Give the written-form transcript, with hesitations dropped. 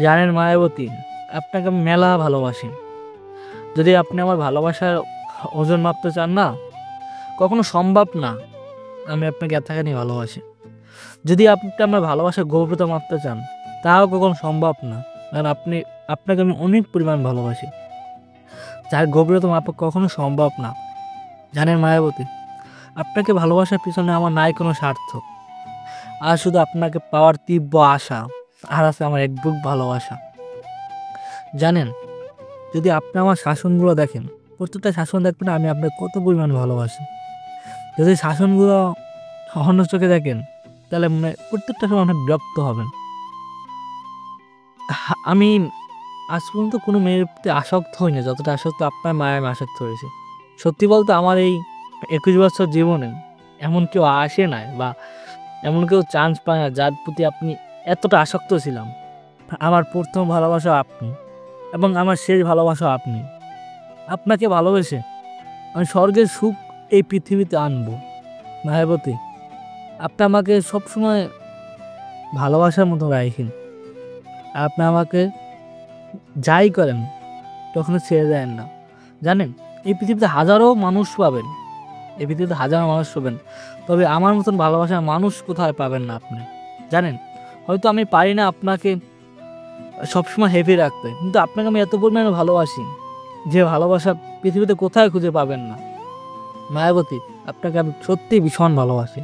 জানেন মায়াবতী, আপনাকে আমি মেলা ভালোবাসি। যদি আপনি আমার ভালোবাসার ওজন মাপতে চান না, কখনো সম্ভব না। আমি আপনাকে এতখানি ভালোবাসি। যদি আপনি আমার ভালোবাসার গভীরতা মাপতে চান, তাও কখনো সম্ভব না। কারণ আপনাকে আমি অনেক পরিমাণ ভালোবাসি, যার গভীরতা মাপা কখনো সম্ভব না। জানেন মায়াবতী, আপনাকে ভালোবাসার পিছনে আমার নাই কোনো স্বার্থ, আর শুধু আপনাকে পাওয়ার তীব্র আশা, আর আছে আমার এক বুক ভালোবাসা। জানেন, যদি আপনি আমার শাসনগুলো দেখেন, প্রত্যেকটা শাসন দেখবেন আমি আপনাকে কত পরিমাণ ভালোবাসি। যদি শাসনগুলো অন্য চোখে দেখেন, তাহলে মনে হয় প্রত্যেকটা সময় আপনি বিরক্ত হবেন। আমি আজ পর্যন্ত কোনো মেয়ের প্রতি আসক্ত হইনি যতটা আসক্ত আপনার মায়ের আমি আসক্ত হয়েছি। সত্যি বলতে আমার এই ২১ বছর জীবনে এমন কেউ আসে নাই, বা এমন কেউ চান্স পায় না যার প্রতি আপনি এতটা আসক্ত ছিলাম। আমার প্রথম ভালোবাসা আপনি, এবং আমার শেষ ভালোবাসা আপনি। আপনাকে ভালোবেসে আমি স্বর্গের সুখ এই পৃথিবীতে আনবো। মায়াবতী, আপনি আমাকে সবসময় ভালোবাসার মতো রাখেন। আপনি আমাকে যাই করেন কখনো ছেড়ে দেন না। জানেন, এই পৃথিবীতে হাজারো মানুষ পাবেন, এই পৃথিবীতে হাজারো মানুষ পাবেন, তবে আমার মতন ভালোবাসার মানুষ কোথায় পাবেন না আপনি। জানেন, হয়তো আমি পারি না আপনাকে সবসময় হ্যাপি রাখতে, কিন্তু আপনাকে আমি এত পরিমাণে ভালোবাসি যে ভালোবাসা পৃথিবীতে কোথায় খুঁজে পাবেন না। মায়াবতী, আপনাকে আমি সত্যিই ভীষণ ভালোবাসি।